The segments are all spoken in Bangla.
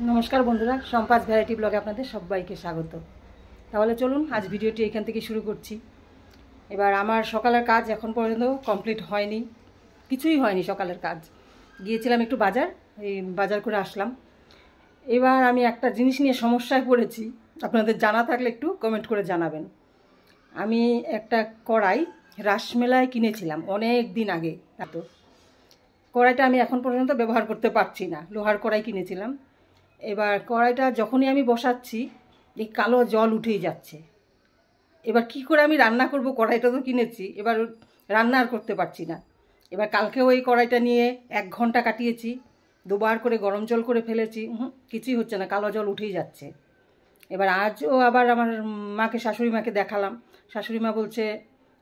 নমস্কার বন্ধুরা, সম্পাস ভ্যারাইটি ব্লগে আপনাদের সবাইকে স্বাগত। তাহলে চলুন আজ ভিডিওটি এখান থেকে শুরু করছি। এবার আমার সকালের কাজ এখন পর্যন্ত কমপ্লিট হয়নি, কিছুই হয়নি। সকালের কাজ গিয়েছিলাম একটু বাজার, এই বাজার করে আসলাম। এবার আমি একটা জিনিস নিয়ে সমস্যায় পড়েছি, আপনাদের জানা থাকলে একটু কমেন্ট করে জানাবেন। আমি একটা কড়াই রাসমেলায় কিনেছিলাম অনেক দিন আগে, তো কড়াইটা আমি এখন পর্যন্ত ব্যবহার করতে পারছি না। লোহার কড়াই কিনেছিলাম। এবার কড়াইটা যখনই আমি বসাচ্ছি এই কালো জল উঠেই যাচ্ছে। এবার কি করে আমি রান্না করব? কড়াইটা তো কিনেছি, এবার রান্না আর করতে পারছি না। এবার কালকেও এই কড়াইটা নিয়ে 1 ঘন্টা কাটিয়েছি, দুবার করে গরম জল করে ফেলেছি, কিছুই হচ্ছে না, কালো জল উঠেই যাচ্ছে। এবার আজও আবার আমার মাকে, শাশুড়ি মাকে দেখালাম। শাশুড়ি মা বলছে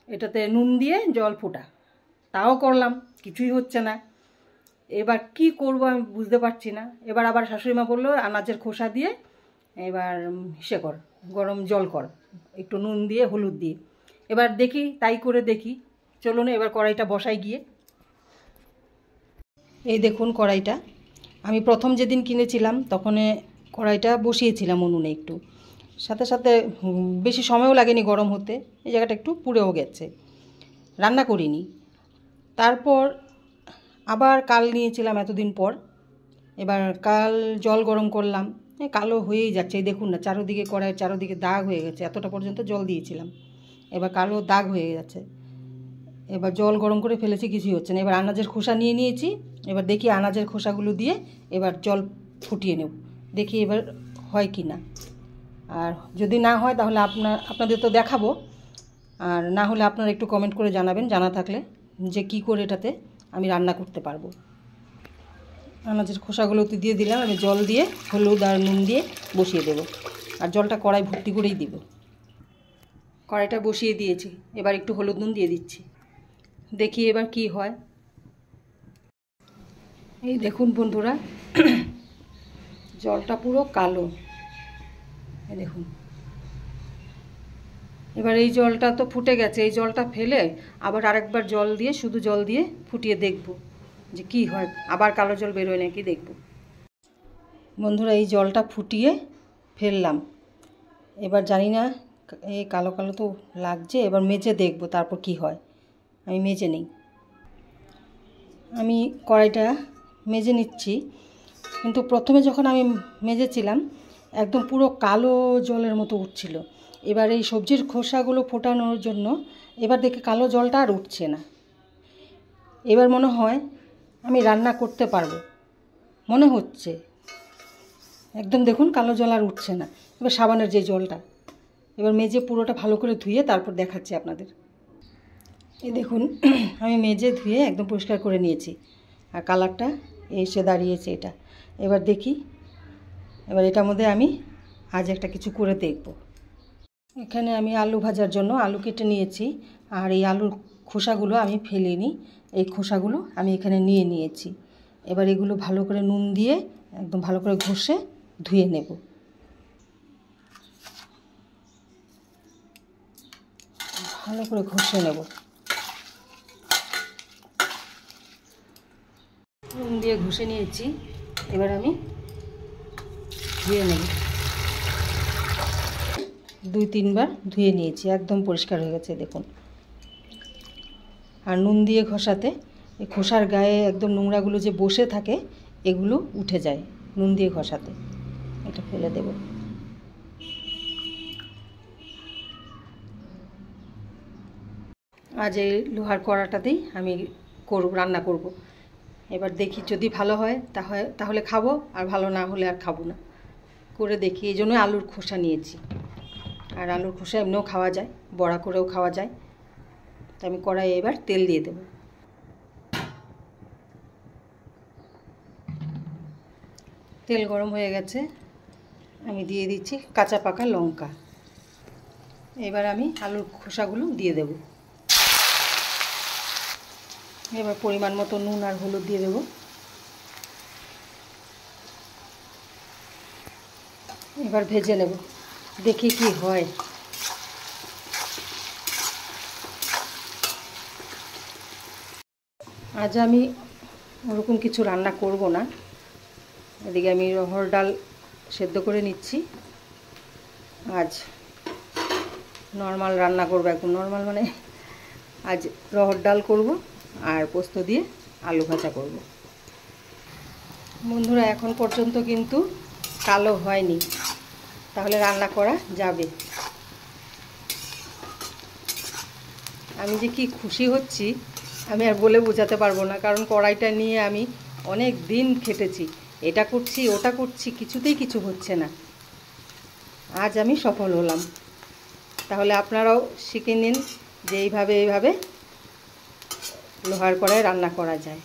এটাতে নুন দিয়ে জল ফোটা, তাও করলাম, কিছুই হচ্ছে না। এবার কি করব আমি বুঝতে পারছি না। এবার আবার শাশুড়ি মা বললো আনাজের খোসা দিয়ে এবার কর, গরম জল কর, একটু নুন দিয়ে হলুদ দিয়ে। এবার দেখি, তাই করে দেখি। চলুন এবার কড়াইটা বসাই গিয়ে। এই দেখুন কড়াইটা আমি প্রথম যেদিন কিনেছিলাম তখন কড়াইটা বসিয়েছিলাম উনুনে, একটু সাথে সাথে বেশি সময়ও লাগেনি গরম হতে। এই জায়গাটা একটু পুড়েও গেছে, রান্না করিনি। তারপর আবার কাল নিয়েছিলাম এতদিন পর। এবার কাল জল গরম করলাম, কালো হয়েই যাচ্ছে। এই দেখুন না, চারোদিকে কড়াইয়ের চারোদিকে দাগ হয়ে গেছে, এতটা পর্যন্ত জল দিয়েছিলাম, এবার কালো দাগ হয়ে যাচ্ছে। এবার জল গরম করে ফেলেছি, কিছুই হচ্ছে না। এবার আনাজের খোসা নিয়ে নিয়েছি, এবার দেখি আনাজের খোসাগুলো দিয়ে এবার জল ফুটিয়ে নেব, দেখি এবার হয় কি না। আর যদি না হয় তাহলে আপনাদের তো দেখাবো, আর না হলে আপনারা একটু কমেন্ট করে জানাবেন, জানা থাকলে, যে কি করে এটাতে আমি রান্না করতে পারবো। আনাজের খোসাগুলোতে দিয়ে দিলাম, আমি জল দিয়ে হলুদ আর নুন দিয়ে বসিয়ে দেব, আর জলটা কড়াই ভর্তি করেই দিব। কড়াইটা বসিয়ে দিয়েছি, এবার একটু হলুদ নুন দিয়ে দিচ্ছি, দেখি এবার কি হয়। এই দেখুন বন্ধুরা, জলটা পুরো কালো, এই দেখুন। এবার এই জলটা তো ফুটে গেছে, এই জলটা ফেলে আবার আরেকবার জল দিয়ে, শুধু জল দিয়ে ফুটিয়ে দেখব যে কি হয়, আবার কালো জল বেরোয় নাকি দেখব। বন্ধুরা এই জলটা ফুটিয়ে ফেললাম, এবার জানি না, এই কালো কালো তো লাগছে, এবার মেজে দেখব তারপর কি হয়। আমি মেজে নিই, আমি কড়াইটা মেজে নিচ্ছি। কিন্তু প্রথমে যখন আমি মেজেছিলাম একদম পুরো কালো জলের মতো উঠছিল। এবার এই সবজির খোসাগুলো ফোটানোর জন্য এবার দেখি কালো জলটা আর উঠছে না। এবার মনে হয় আমি রান্না করতে পারবো, মনে হচ্ছে। একদম দেখুন কালো জল আর উঠছে না। এবার সাবানের যে জলটা, এবার মেজে পুরোটা ভালো করে ধুয়ে তারপর দেখাচ্ছি আপনাদের। এই দেখুন আমি মেজে ধুয়ে একদম পরিষ্কার করে নিয়েছি, আর কালারটা এসে দাঁড়িয়েছে এটা। এবার দেখি, এবার এটার মধ্যে আমি আজ একটা কিছু করে দেখব। এখানে আমি আলু ভাজার জন্য আলু কেটে নিয়েছি, আর এই আলুর খোসাগুলো আমি ফেলিনি, এই খোসাগুলো আমি এখানে নিয়ে নিয়েছি। এবার এগুলো ভালো করে নুন দিয়ে একদম ভালো করে ঘষে ধুয়ে নেব। ভালো করে ঘষে নেব, নুন দিয়ে ঘষে নিয়েছি। এবার আমি ধুয়ে নেব, 2-3 বার ধুয়ে নিয়েছি, একদম পরিষ্কার হয়ে গেছে দেখুন। আর নুন দিয়ে ঘষাতে এই খোসার গায়ে একদম নোংরাগুলো যে বসে থাকে এগুলো উঠে যায় নুন দিয়ে ঘষাতে। এটা ফেলে দেব। আজ এই লোহার কড়াটাতেই আমি রান্না করব। এবার দেখি যদি ভালো হয় তাহলে খাবো, আর ভালো না হলে আর খাবো না। করে দেখি, এই জন্য আলুর খোসা নিয়েছি। আর আলুর খোসা এমনিও খাওয়া যায়, বড়া করেও খাওয়া যায়। তো আমি কড়াইয়ে এবার তেল দিয়ে দেব। তেল গরম হয়ে গেছে, আমি দিয়ে দিচ্ছি কাঁচা পাকা লঙ্কা। এবার আমি আলুর খোসাগুলো দিয়ে দেব। এবার পরিমাণ মতো নুন আর হলুদ দিয়ে দেব। এবার ভেজে নেব, দেখি কি হয়। আজ আমি ওরকম কিছু রান্না করব না, এদিকে আমি রহর ডাল সেদ্ধ করে নিচ্ছি। আজ নর্মাল রান্না করব, একদম নর্মাল মানে আজ রহর ডাল করব আর পোস্ত দিয়ে আলু ভাজা করব। বন্ধুরা এখন পর্যন্ত কিন্তু কালো হয়নি, তাহলে রান্না করা যাবে। আমি যে কি খুশি হচ্ছি আমি আর বলে বোঝাতে পারবো না, কারণ কড়াইটা নিয়ে আমি অনেক দিন খেটেছি, এটা করছি ওটা করছি, কিছুতেই কিছু হচ্ছে না। আজ আমি সফল হলাম। তাহলে আপনারাও শিখে নিন যে এইভাবে লোহার কড়াই রান্না করা যায়।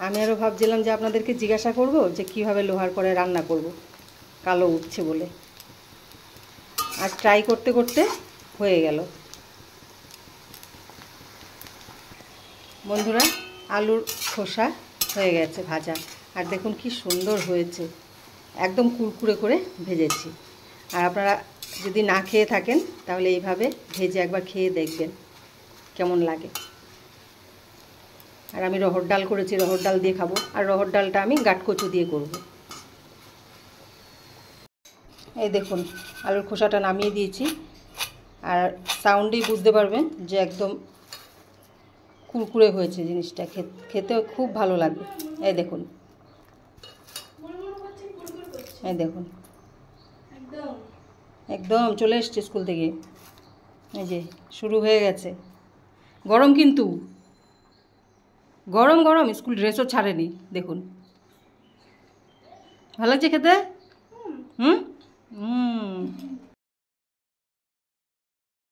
আমি আরও ভাবছিলাম যে আপনাদেরকে জিজ্ঞাসা করব যে কিভাবে লোহার কড়াই রান্না করব, কালো উঠছে বলে। আর ট্রাই করতে করতে হয়ে গেল। বন্ধুরা আলুর খোসা হয়ে গেছে ভাজা, আর দেখুন কি সুন্দর হয়েছে, একদম কুরকুরে করে ভেজেছি। আর আপনারা যদি না খেয়ে থাকেন তাহলে এইভাবে ভেজে একবার খেয়ে দেখবেন কেমন লাগে। আর আমি রহর ডাল করেছি, রহর ডাল দিয়ে খাবো, আর রহর ডালটা আমি গাটকচু দিয়ে করব। এই দেখুন আলুর খোসাটা নামিয়ে দিয়েছি, আর সাউন্ডেই বুঝতে পারবেন যে একদম কুরকুরে হয়েছে জিনিসটা, খেতে খুব ভালো লাগবে। এই দেখুন, এই দেখুন একদম চলে এসছে স্কুল থেকে, এই যে শুরু হয়ে গেছে। গরম কিন্তু, গরম গরম, স্কুল ড্রেসও ছাড়েনি। দেখুন ভালো লাগছে খেতে। হুম হুম